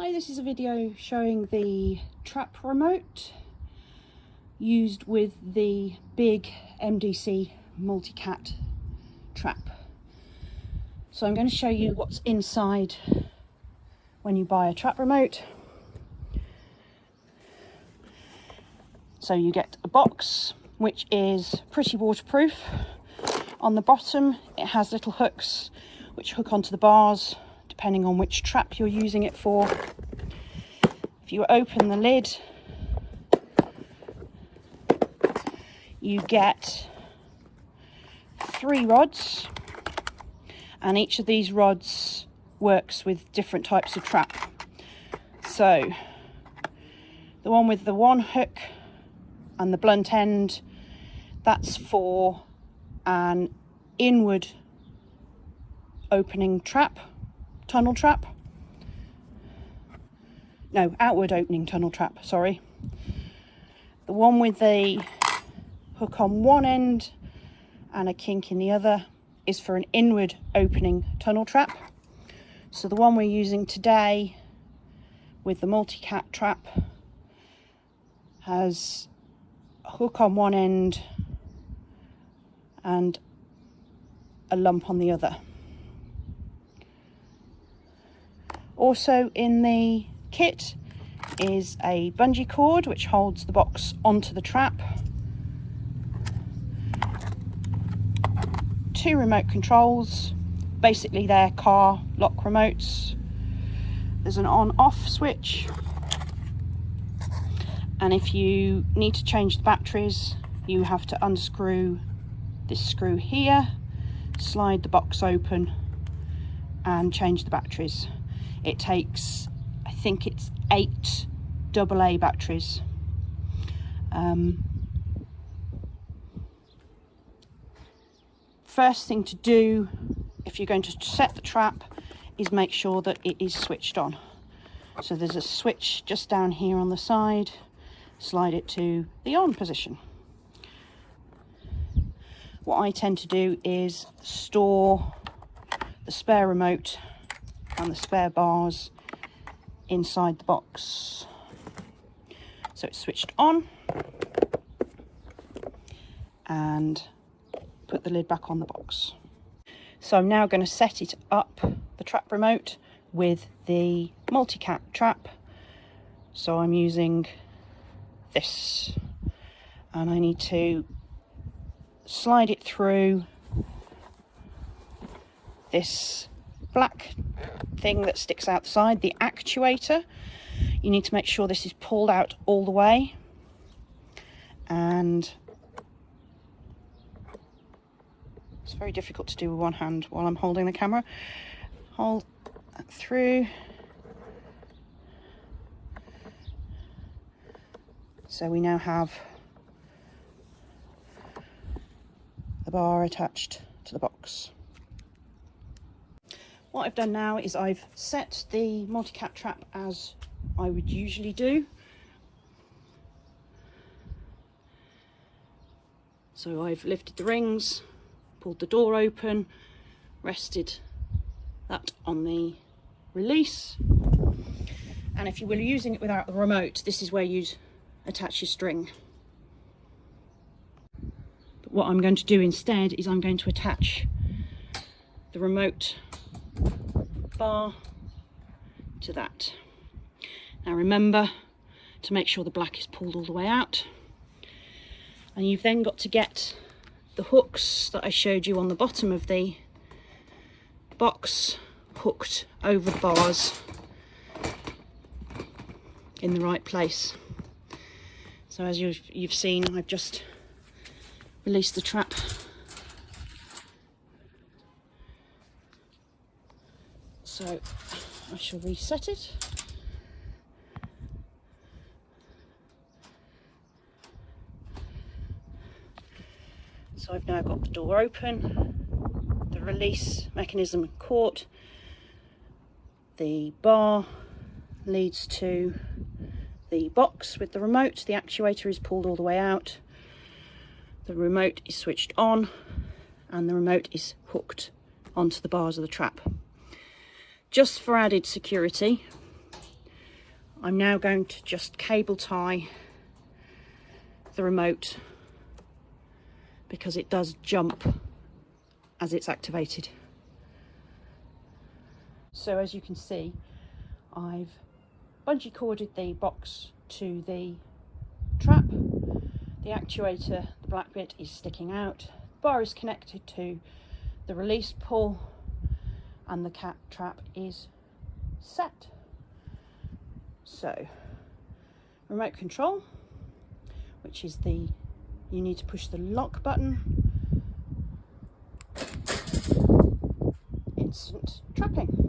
Hi, this is a video showing the trap remote used with the big MDC Multicat trap. So I'm going to show you what's inside when you buy a trap remote. So you get a box which is pretty waterproof. On the bottom it has little hooks which hook onto the bars depending on which trap you're using it for. If you open the lid, you get 3 rods, and each of these rods works with different types of trap. So the one with the one hook and the blunt end, that's for an inward opening trap, tunnel trap. No, outward opening tunnel trap, sorry. The one with the hook on one end and a kink in the other is for an inward opening tunnel trap. So the one we're using today with the Multicat trap has a hook on one end and a lump on the other. Also in the kit is a bungee cord which holds the box onto the trap, 2 remote controls, basically they're car lock remotes. There's an on-off switch, and if you need to change the batteries you have to unscrew this screw here, slide the box open and change the batteries. It takes, I think it's 8 AA batteries. First thing to do if you're going to set the trap is make sure that it is switched on. So there's a switch just down here on the side, slide it to the on position. What I tend to do is store the spare remote and the spare bars inside the box. So it's switched on, and put the lid back on the box. So I'm now going to set it up, the trap remote, with the Multicat trap. So I'm using this, and I need to slide it through this black thing that sticks out the side, the actuator. You need to make sure this is pulled out all the way, and it's very difficult to do with one hand while I'm holding the camera. Hold that through. So we now have the bar attached to the box. What I've done now is I've set the Multicat trap as I would usually do. So I've lifted the rings, pulled the door open, rested that on the release. And if you were using it without the remote, this is where you'd attach your string. But what I'm going to do instead is I'm going to attach the remote bar to that. Now remember to make sure the black is pulled all the way out, and you've then got to get the hooks that I showed you on the bottom of the box hooked over the bars in the right place. So as you've seen, I've just released the trap. So I shall reset it. So I've now got the door open, the release mechanism caught, the bar leads to the box with the remote, the actuator is pulled all the way out, the remote is switched on, and the remote is hooked onto the bars of the trap. Just for added security, I'm now going to just cable tie the remote because it does jump as it's activated. So as you can see, I've bungee corded the box to the trap. The actuator, the black bit, is sticking out. The bar is connected to the release pull and the cat trap is set. So, remote control, which is you need to push the lock button. Instant trapping.